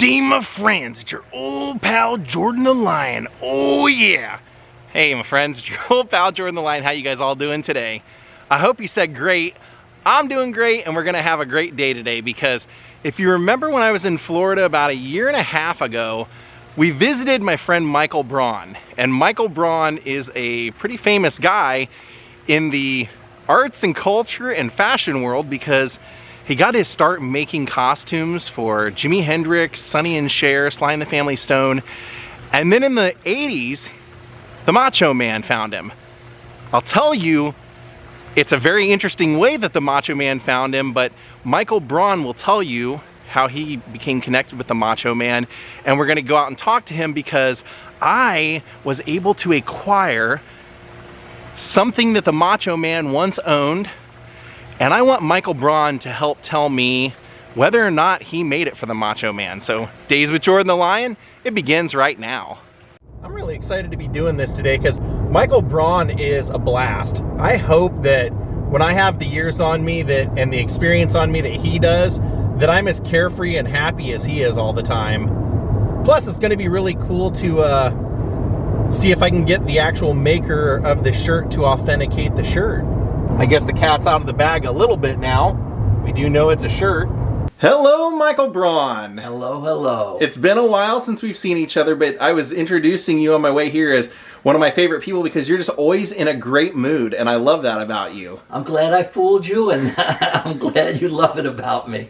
day, my friends. It's your old pal Jordan the Lion. Oh yeah. Hey my friends, it's your old pal Jordan the Lion. How you guys all doing today? I hope you said great. I'm doing great, and we're gonna have a great day today because if you remember when I was in Florida about a year and a half ago, we visited my friend Michael Braun. And Michael Braun is a pretty famous guy in the arts and culture and fashion world because he got his start making costumes for Jimi Hendrix, Sonny and Cher, Sly and the Family Stone. And then in the 80s, the Macho Man found him. I'll tell you, it's a very interesting way that the Macho Man found him, but Michael Braun will tell you how he became connected with the Macho Man, and we're gonna go out and talk to him because I was able to acquire something that the Macho Man once owned, and I want Michael Braun to help tell me whether or not he made it for the Macho Man. So, Daze with Jordan the Lion, it begins right now. I'm really excited to be doing this today because Michael Braun is a blast. I hope that when I have the years on me and the experience on me that he does, that I'm as carefree and happy as he is all the time. Plus, it's going to be really cool to see if I can get the actual maker of the shirt to authenticate the shirt. I guess the cat's out of the bag a little bit now. We do know it's a shirt. Hello, Michael Braun. Hello, hello. It's been a while since we've seen each other, but I was introducing you on my way here as one of my favorite people because you're just always in a great mood, and I love that about you. I'm glad I fooled you, and I'm glad you love it about me.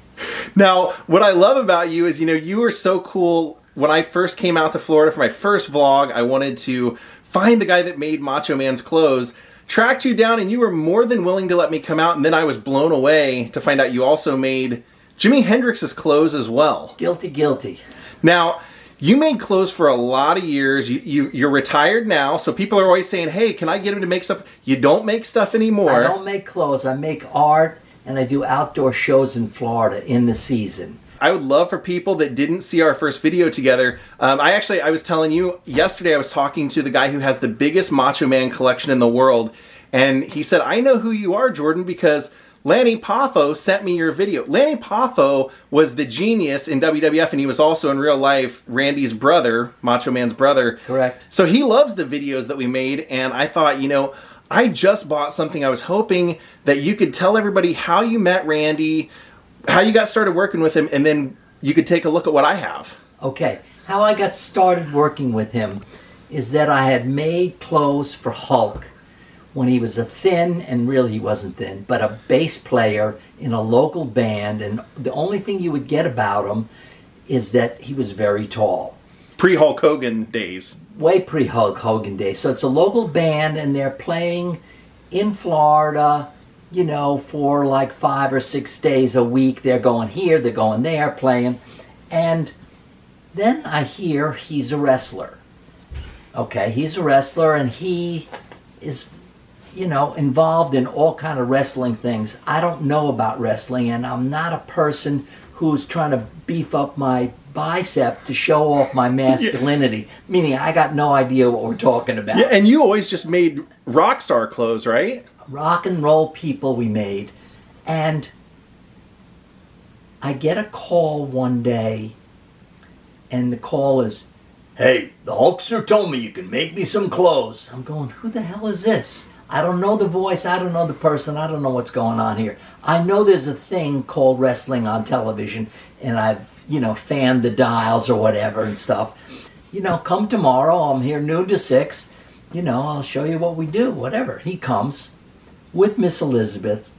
Now, what I love about you is, you were so cool. When I first came out to Florida for my first vlog, I wanted to find the guy that made Macho Man's Clothes, tracked you down, and you were more than willing to let me come out, and then I was blown away to find out you also made Jimi Hendrix's clothes as well. Guilty, guilty. Now, you made clothes for a lot of years. You're retired now, so people are always saying, hey, can I get him to make stuff? You don't make stuff anymore. I don't make clothes. I make art, and I do outdoor shows in Florida in the season. I would love for people that didn't see our first video together. I was telling you, yesterday I was talking to the guy who has the biggest Macho Man collection in the world, and he said, I know who you are, Jordan, because Lanny Poffo sent me your video. Lanny Poffo was the genius in WWF, and he was also in real life Randy's brother, Macho Man's brother. Correct. So he loves the videos that we made, and I thought, I just bought something. I was hoping that you could tell everybody how you met Randy, how you got started working with him, and then you could take a look at what I have. Okay. How I got started working with him is that I had made clothes for Hulk when he was a thin, and really he wasn't thin, but a bass player in a local band, and the only thing you would get about him is that he was very tall. Pre-Hulk Hogan days. Way pre-Hulk Hogan days. So it's a local band, and they're playing in Florida, for like 5 or 6 days a week. They're going here, they're going there, playing. And then I hear he's a wrestler. Okay, he's a wrestler, and he is involved in all kind of wrestling things. I don't know about wrestling, and I'm not a person who's trying to beef up my bicep to show off my masculinity, meaning I got no idea what we're talking about. Yeah, and you always just made rock star clothes, right? Rock and roll people we made. And I get a call one day, and the call is, hey, the Hulkster told me you can make me some clothes. I'm going, who the hell is this? I don't know the voice, I don't know the person, I don't know what's going on here. I know there's a thing called wrestling on television, and I've, fanned the dials or whatever and stuff. Come tomorrow, I'm here noon to 6, I'll show you what we do, whatever. He comes with Miss Elizabeth,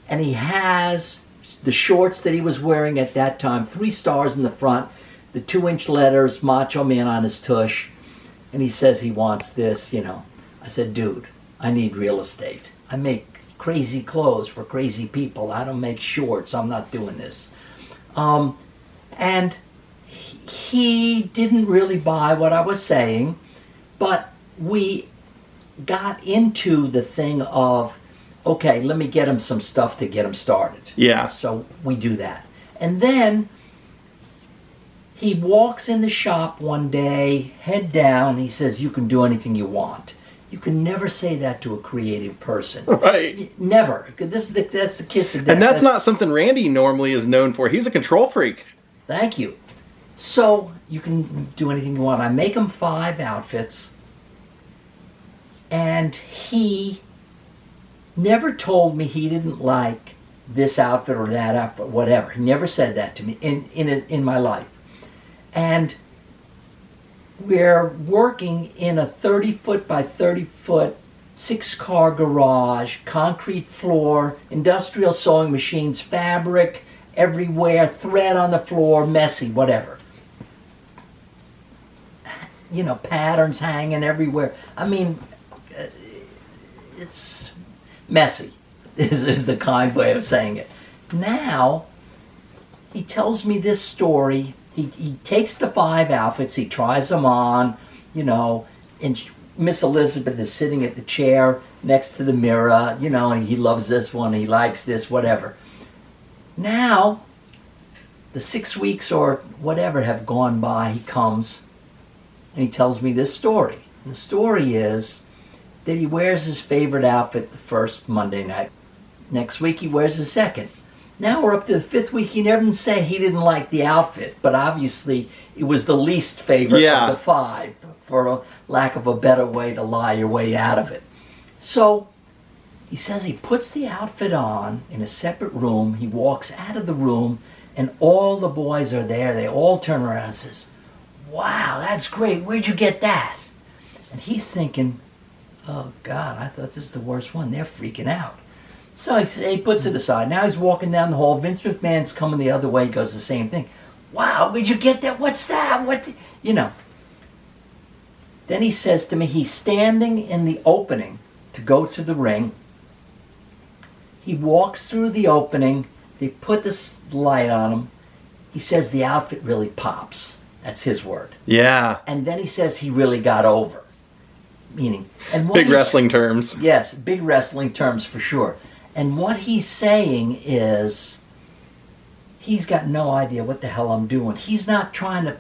and he has the shorts that he was wearing at that time, 3 stars in the front, the 2-inch letters, Macho Man on his tush, and he says he wants this, I said, dude, I need real estate. I make crazy clothes for crazy people. I don't make shorts. I'm not doing this. And he didn't really buy what I was saying, but we got into the thing of, okay, let me get him some stuff to get him started. Yeah. So we do that. And then he walks in the shop one day, head down, he says, you can do anything you want. You can never say that to a creative person. Right. Never. That's the kiss of death. And that's not something Randy normally is known for. He's a control freak. Thank you. So you can do anything you want. I make him 5 outfits, and he never told me he didn't like this outfit or that outfit, whatever. He never said that to me in my life. And we're working in a 30-foot by 30-foot 6-car garage, concrete floor, industrial sewing machines, fabric everywhere, thread on the floor, messy, whatever. You know, patterns hanging everywhere. I mean, it's messy, is the kind way of saying it. Now, he tells me this story. He takes the 5 outfits, he tries them on, you know, and Miss Elizabeth is sitting at the chair next to the mirror, you know, and he loves this one, he likes this, whatever. Now, the 6 weeks or whatever have gone by, he comes and he tells me this story. And the story is that he wears his favorite outfit the first Monday night. Next week he wears the second. Now we're up to the 5th week. He never say he didn't like the outfit, but obviously it was the least favorite of the 5, for a lack of a better way to lie your way out of it. So he says he puts the outfit on in a separate room. He walks out of the room and all the boys are there. They all turn around and says, "Wow, that's great. Where'd you get that?" And he's thinking, "Oh God, I thought this is the worst one. They're freaking out." So he puts it aside. Now he's walking down the hall. Vince McMahon's coming the other way. He goes the same thing. "Wow, where'd you get that? What's that? What?" You know. Then he says to me, he's standing in the opening to go to the ring. He walks through the opening. They put this light on him. He says the outfit really pops. That's his word. Yeah. And then he says he really got over. Meaning, and what big wrestling terms. Yes, big wrestling terms for sure. And what he's saying is, he's got no idea what the hell I'm doing. He's not trying to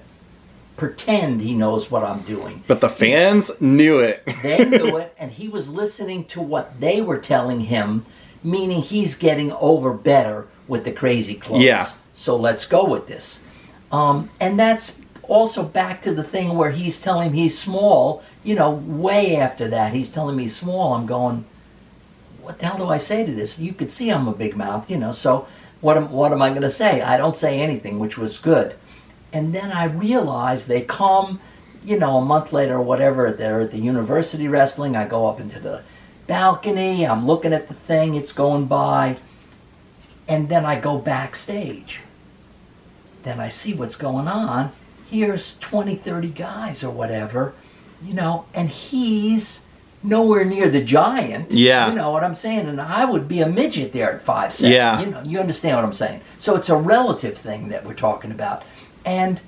pretend he knows what I'm doing. But the fans knew it. They knew it, and he was listening to what they were telling him, meaning he's getting over better with the crazy clothes. Yeah. So let's go with this. And that's also back to the thing where he's telling me he's small. You know, way after that, he's telling me he's small. I'm going, what the hell do I say to this? You could see I'm a big mouth, you know, so what am I going to say? I don't say anything, which was good. And then I realized they come, you know, a month later or whatever, they're at the university wrestling. I go up into the balcony. I'm looking at the thing. It's going by. And then I go backstage. Then I see what's going on. Here's 20, 30 guys or whatever, you know, and he's nowhere near the giant. Yeah. You know what I'm saying? And I would be a midget there at 5'7". Yeah. You know, you understand what I'm saying? So it's a relative thing that we're talking about. And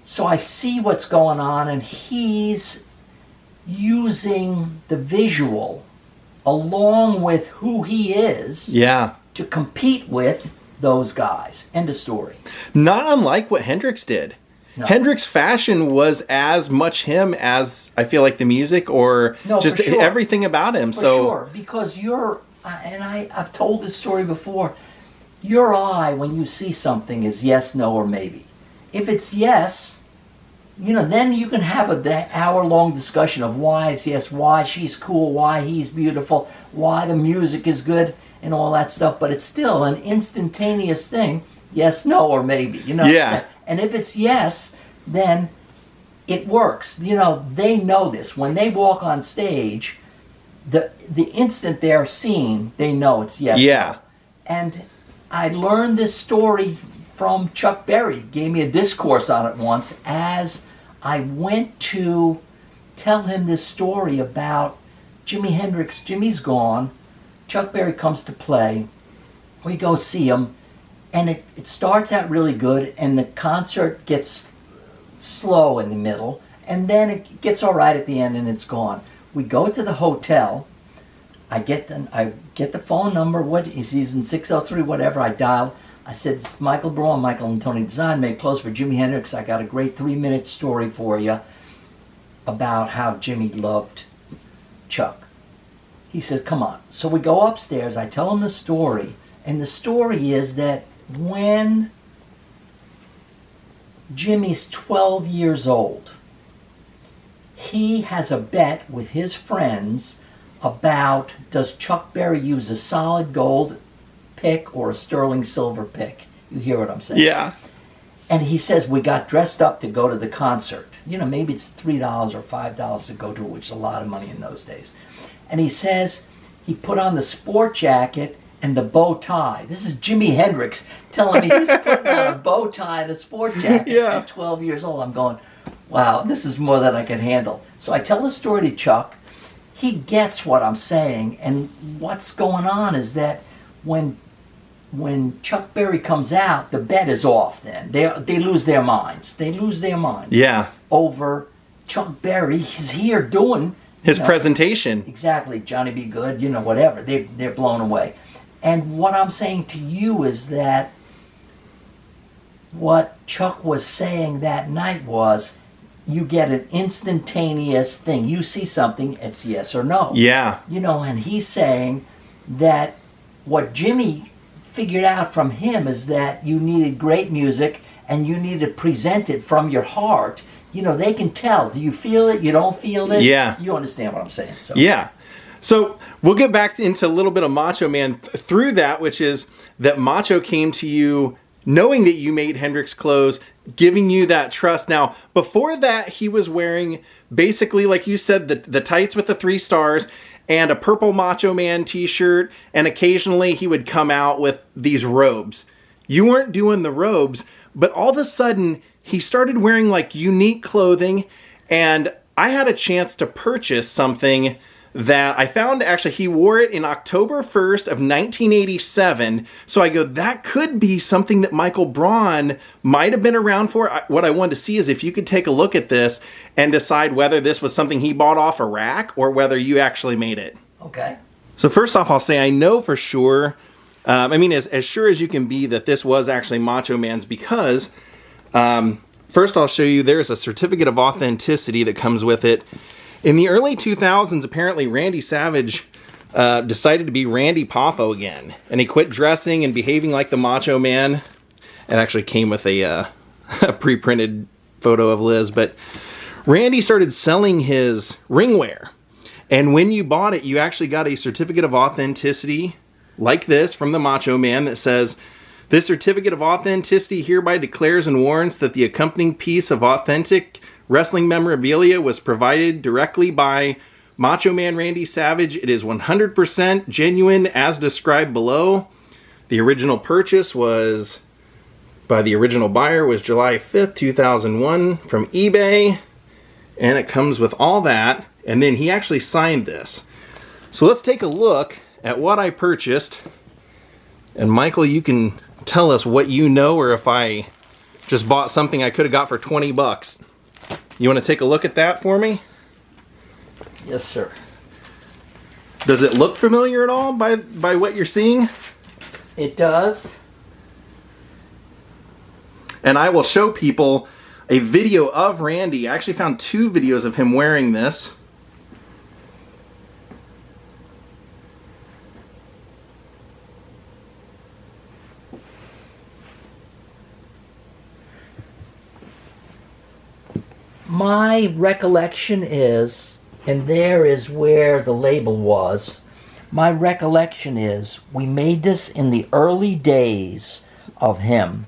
so I see what's going on, and he's using the visual along with who he is to compete with those guys. End of story. Not unlike what Hendrix did. No. Hendrix' fashion was as much him as I feel like the music or just everything about him. For sure, because I've told this story before, your eye when you see something is yes, no, or maybe. If it's yes, you know, then you can have an hour-long discussion of why it's yes, why she's cool, why he's beautiful, why the music is good, and all that stuff. But it's still an instantaneous thing, yes, no, or maybe. You know. Yeah. And if it's yes, then it works. You know, they know this. When they walk on stage, the instant they're seen, they know it's yes. Yeah. No. And I learned this story from Chuck Berry. Gave me a discourse on it once as I went to tell him this story about Jimi Hendrix. Jimmy's gone. Chuck Berry comes to play. We go see him. And it starts out really good, and the concert gets slow in the middle, and then it gets all right at the end, and it's gone. We go to the hotel. I get the phone number. What is he's in 603, whatever. I dial. I said, "It's Michael Braun, Michael and Tony Design, made clothes for Jimi Hendrix. I got a great 3-minute story for you about how Jimmy loved Chuck." He says, "Come on." So we go upstairs. I tell him the story, and the story is that when Jimmy's 12 years old. He has a bet with his friends about, does Chuck Berry use a solid gold pick or a sterling silver pick? You hear what I'm saying? Yeah. And he says, we got dressed up to go to the concert. You know, maybe it's $3 or $5 to go to it, which is a lot of money in those days. And he says he put on the sport jacket and the bow tie. This is Jimi Hendrix telling me he's putting on a bow tie and a sport jacket at 12 years old. I'm going, wow, this is more than I can handle. So I tell the story to Chuck. He gets what I'm saying. And what's going on is that when Chuck Berry comes out, the bet is off then. They lose their minds. They lose their minds. Yeah. Over Chuck Berry. He's here doing his presentation. Exactly. Johnny Be Good, you know, whatever. They're blown away. And what I'm saying to you is that what Chuck was saying that night was, you get an instantaneous thing. You see something, it's yes or no. Yeah. You know, and he's saying that what Jimmy figured out from him is that you needed great music and you need to present it from your heart. You know, they can tell. Do you feel it? You don't feel it? Yeah. You understand what I'm saying. So. Yeah. So we'll get back into a little bit of Macho Man through that, which is that Macho came to you knowing that you made Hendrix clothes, giving you that trust. Now, before that, he was wearing basically, like you said, the tights with the 3 stars and a purple Macho Man t-shirt, and occasionally he would come out with these robes. You weren't doing the robes, but all of a sudden, he started wearing like unique clothing, and I had a chance to purchase something that I found. Actually, he wore it in October 1st of 1987. So I go, that could be something that Michael Braun might have been around for. What I wanted to see is if you could take a look at this and decide whether this was something he bought off a rack or whether you actually made it. Okay. So first off, I'll say I know for sure, I mean, as sure as you can be that this was actually Macho Man's, because first I'll show you there's a certificate of authenticity that comes with it. In the early 2000s, apparently Randy Savage decided to be Randy Poffo again. And he quit dressing and behaving like the Macho Man. It actually came with a pre-printed photo of Liz. But Randy started selling his ringwear. And when you bought it, you actually got a certificate of authenticity like this from the Macho Man that says, "This certificate of authenticity hereby declares and warrants that the accompanying piece of authentic wrestling memorabilia was provided directly by Macho Man Randy Savage. It is 100% genuine as described below. The original purchase was by the original buyer was July 5th, 2001 from eBay." And it comes with all that. And then he actually signed this. So let's take a look at what I purchased. And Michael, you can tell us what you know, or if I just bought something I could have got for 20 bucks. You want to take a look at that for me? Yes, sir. Does it look familiar at all by what you're seeing? It does. And I will show people a video of Randy. I actually found 2 videos of him wearing this. My recollection is, and there is where the label was, my recollection is we made this in the early days of him.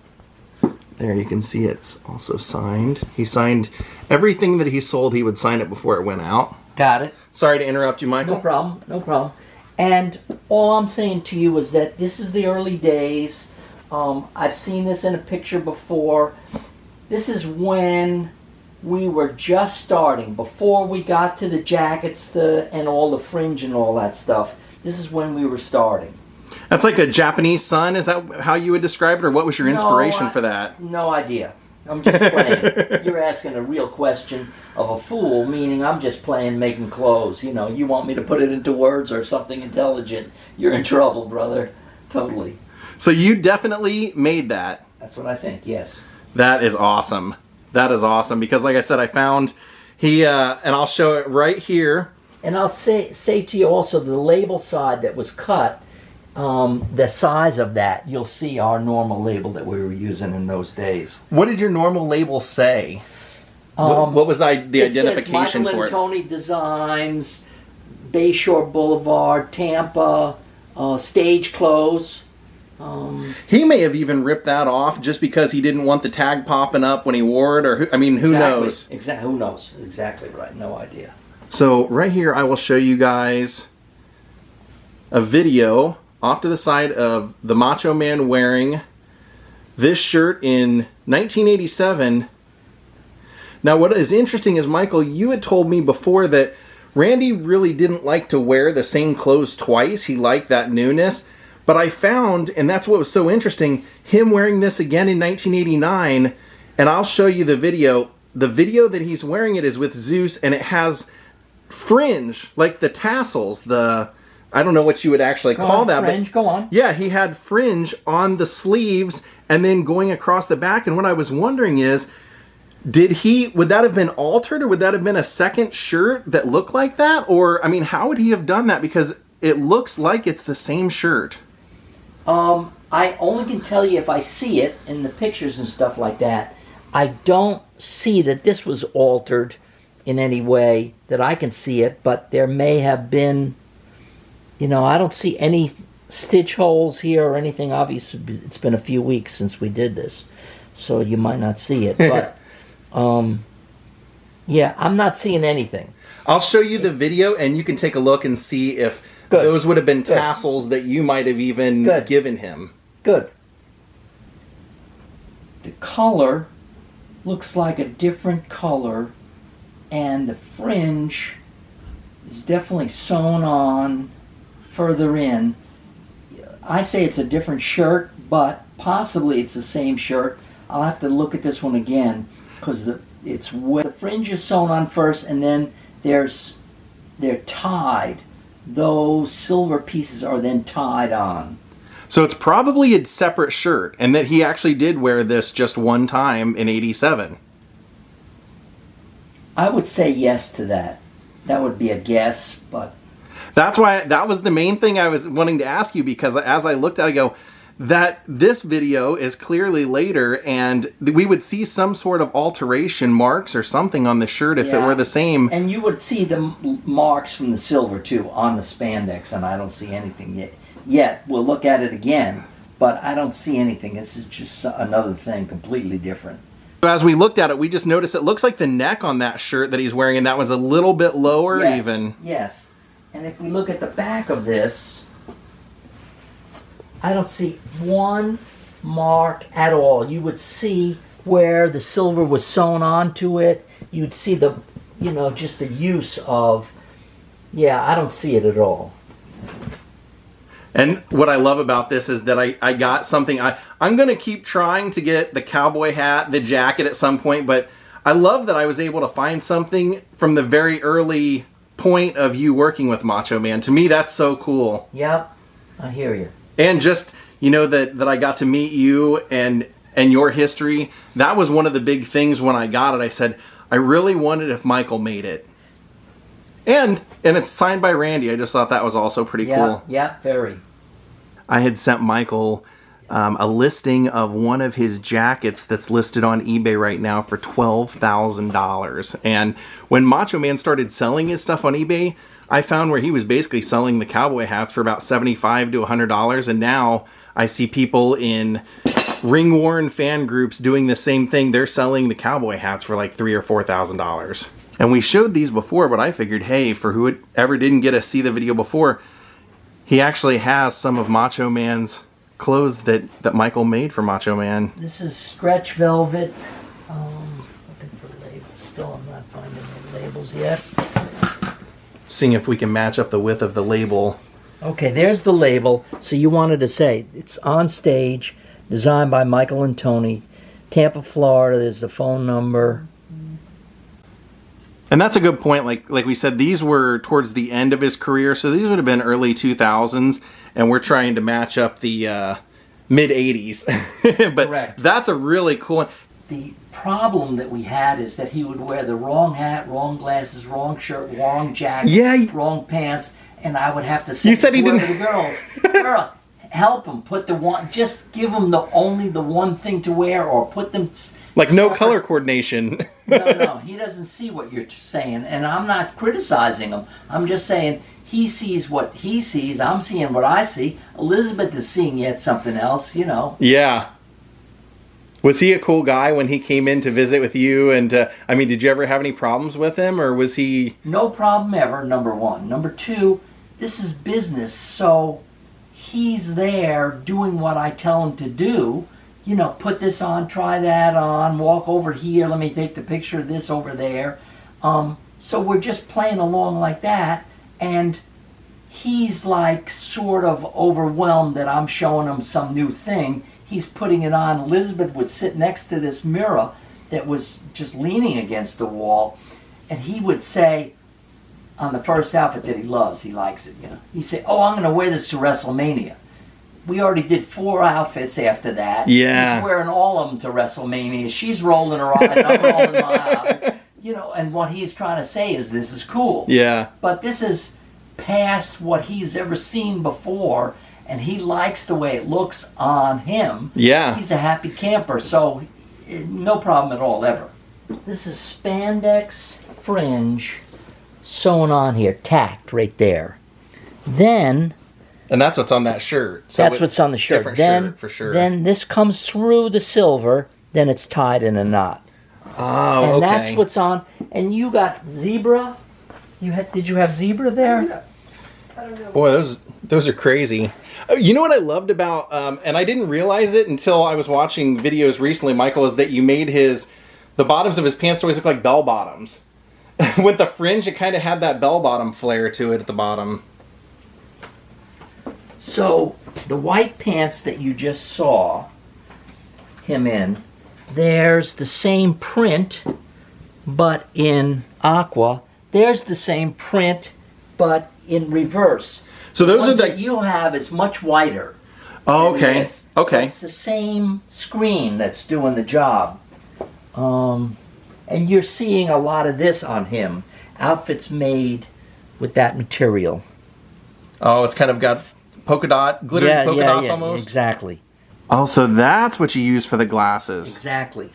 There you can see it's also signed. He signed everything that he sold, he would sign it before it went out. Got it. Sorry to interrupt you, Michael. No problem, no problem. And all I'm saying to you is that this is the early days. I've seen this in a picture before. This is when we were just starting, before we got to the jackets and all the fringe and all that stuff. This is when we were starting. That's like a Japanese sun, is that how you would describe it, or what was your inspiration for that? No idea. I'm just playing. You're asking a real question of a fool, meaning I'm just playing making clothes. You know, you want me to put it into words or something intelligent, you're in trouble, brother. Totally. So you definitely made that. That's what I think, yes. That is awesome. That is awesome, because like I said, I found and I'll show it right here. And I'll say to you also, the label side that was cut, the size of that, you'll see our normal label that we were using in those days. What did your normal label say? What was the identification Michael for and it? Tony Designs, Bayshore Boulevard, Tampa, Stage Clothes. He may have even ripped that off just because he didn't want the tag popping up when he wore it, or who knows? Exactly. Who knows? Exactly right. No idea. So right here, I will show you guys a video off to the side of the Macho Man wearing this shirt in 1987. Now, what is interesting is, Michael, you had told me before that Randy really didn't like to wear the same clothes twice. He liked that newness. But I found, and that's what was so interesting, him wearing this again in 1989, and I'll show you the video. The video that he's wearing it is with Zeus, and it has fringe, like the tassels, I don't know what you would actually call that. Fringe, go on. Yeah, he had fringe on the sleeves and then going across the back, and what I was wondering is, would that have been altered, or would that have been a second shirt that looked like that? Or, I mean, how would he have done that? Because it looks like it's the same shirt. I only can tell you if I see it in the pictures and stuff like that. I don't see that this was altered in any way that I can see it, but there may have been, I don't see any stitch holes here or anything. Obviously, it's been a few weeks since we did this, so you might not see it, but yeah, I'm not seeing anything. I'll show you the video, and you can take a look and see if those would have been tassels that you might have even given him. Good. The color looks like a different color, and the fringe is definitely sewn on further in. I say it's a different shirt, but possibly it's the same shirt. I'll have to look at this one again, because the fringe is sewn on first, and then they're tied. Those silver pieces are then tied on. So it's probably a separate shirt, and that he actually did wear this just one time in '87. I would say yes to that. That would be a guess, but... That's why, that was the main thing I was wanting to ask you, because as I looked at it, I go, that this video is clearly later, and we would see some sort of alteration marks or something on the shirt if it were the same. And you would see the marks from the silver, too, on the spandex, and I don't see anything yet. We'll look at it again, but I don't see anything. This is just another thing completely different. As we looked at it, we just noticed it looks like the neck on that shirt that he's wearing, and that was a little bit lower even. Yes, and if we look at the back of this, I don't see one mark at all. You would see where the silver was sewn onto it. You'd see the, just the use of, I don't see it at all. And what I love about this is that I got something. I'm going to keep trying to get the cowboy hat, the jacket at some point, but I love that I was able to find something from the very early point of you working with Macho Man. To me, that's so cool. Yep, I hear you. And just, that I got to meet you and your history. That was one of the big things when I got it. I said, I really wanted if Michael made it. And it's signed by Randy. I just thought that was also pretty cool. Yeah, very. I had sent Michael a listing of one of his jackets that's listed on eBay right now for $12,000. And when Macho Man started selling his stuff on eBay, I found where he was basically selling the cowboy hats for about $75 to $100. And now I see people in ring-worn fan groups doing the same thing. They're selling the cowboy hats for like $3,000 or $4,000. And we showed these before, but I figured, hey, for whoever didn't get to see the video before, he actually has some of Macho Man's clothes that Michael made for Macho Man. This is stretch velvet. Looking for labels. Still, I'm not finding the labels yet. Seeing if we can match up the width of the label. Okay, there's the label. So you wanted to say, it's on stage, designed by Michael and Tony, Tampa, Florida. There's the phone number. And that's a good point. Like we said, these were towards the end of his career, so these would have been early 2000s, and we're trying to match up the mid 80s. But correct. That's a really cool one. The problem that we had is that he would wear the wrong hat, wrong glasses, wrong shirt, wrong jacket, wrong pants, and I would have to say you said he didn't. to the girls, girl, help them. Put the one, just give them only the one thing to wear, or put them like no color coordination. No, he doesn't see what you're saying, and I'm not criticizing him. I'm just saying he sees what he sees. I'm seeing what I see. Elizabeth is seeing yet something else, you know. Yeah. Was he a cool guy when he came in to visit with you? And I mean, did you ever have any problems with him, or was he? No problem ever, number one. Number two, this is business, so he's there doing what I tell him to do. You know, put this on, try that on, walk over here, let me take the picture of this over there. So we're just playing along like that, and he's like sort of overwhelmed that I'm showing him some new thing. He's putting it on. Elizabeth would sit next to this mirror that was just leaning against the wall, and he would say, on the first outfit that he loves, he likes it, you know. He'd say, oh, I'm going to wear this to WrestleMania. We already did 4 outfits after that. Yeah. He's wearing all of them to WrestleMania. She's rolling her eyes, I'm rolling my eyes. You know, and what he's trying to say is this is cool. Yeah. But this is past what he's ever seen before, and he likes the way it looks on him. Yeah. He's a happy camper, so no problem at all, ever. This is spandex fringe sewn on here, tacked right there. Then... And that's what's on that shirt. So that's what's on the shirt. Different then, shirt, for sure. Then this comes through the silver, then it's tied in a knot. Oh, and okay. that's what's on. And you got zebra. Did you have zebra there? Boy, those are crazy. You know what I loved about, and I didn't realize it until I was watching videos recently, Michael, is that you made the bottoms of his pants always look like bell bottoms. With the fringe, it kind of had that bell bottom flare to it at the bottom. So the white pants that you just saw him in, there's the same print, but in aqua. There's the same print, but in reverse. So those the ones are that you have is much whiter. Oh, okay. This. Okay. It's the same screen that's doing the job. And you're seeing a lot of this on him. Outfits made with that material. Oh, it's kind of got glittery polka dots almost? Exactly. Oh, so that's what you use for the glasses. Exactly.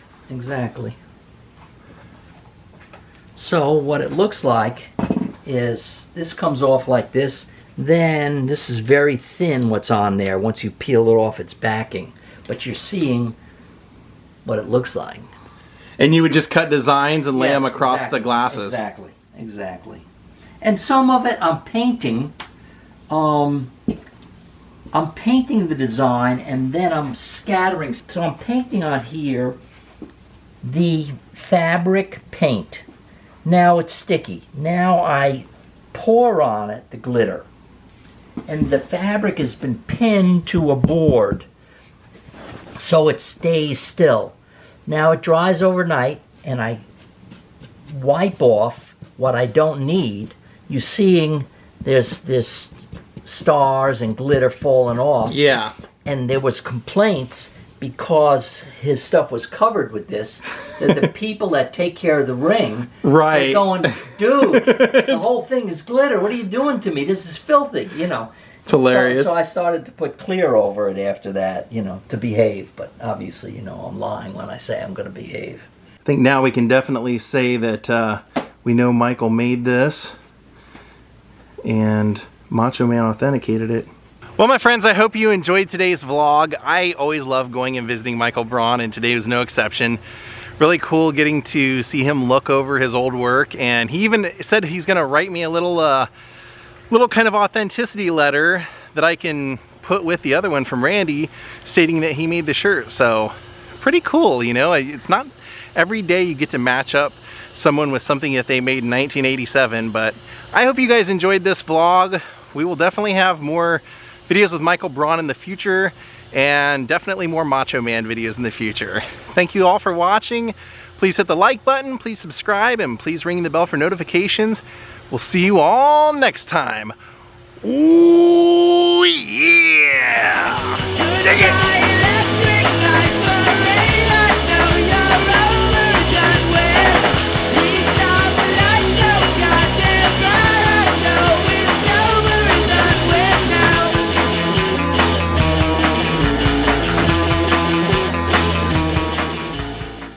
So what it looks like is this comes off like this. Then this is very thin what's on there. Once you peel it off, it's backing. But you're seeing what it looks like. And you would just cut designs and lay them across the glasses. Exactly. And some of it I'm painting. I'm painting the design, and then I'm scattering. So I'm painting on here the fabric paint. Now it's sticky. Now I pour on it the glitter. And the fabric has been pinned to a board so it stays still. Now it dries overnight, and I wipe off what I don't need. You're seeing there's this stars and glitter falling off. Yeah. And there was complaints because his stuff was covered with this, that the people that take care of the ring were going, dude, the whole thing is glitter. What are you doing to me? This is filthy, you know. It's hilarious. So I started to put clear over it after that, you know, to behave. But obviously, you know, I'm lying when I say I'm going to behave. I think now we can definitely say that we know Michael made this and Macho Man authenticated it. Well, my friends, I hope you enjoyed today's vlog. I always love going and visiting Michael Braun, and today was no exception. Really cool getting to see him look over his old work, and he even said he's going to write me a little kind of authenticity letter that I can put with the other one from Randy stating that he made the shirt. So pretty cool, you know. It's not every day you get to match up someone with something that they made in 1987, but I hope you guys enjoyed this vlog. We will definitely have more videos with Michael Braun in the future, and definitely more Macho Man videos in the future. Thank you all for watching. Please hit the like button, please subscribe, and please ring the bell for notifications. We'll see you all next time. Ooh, yeah!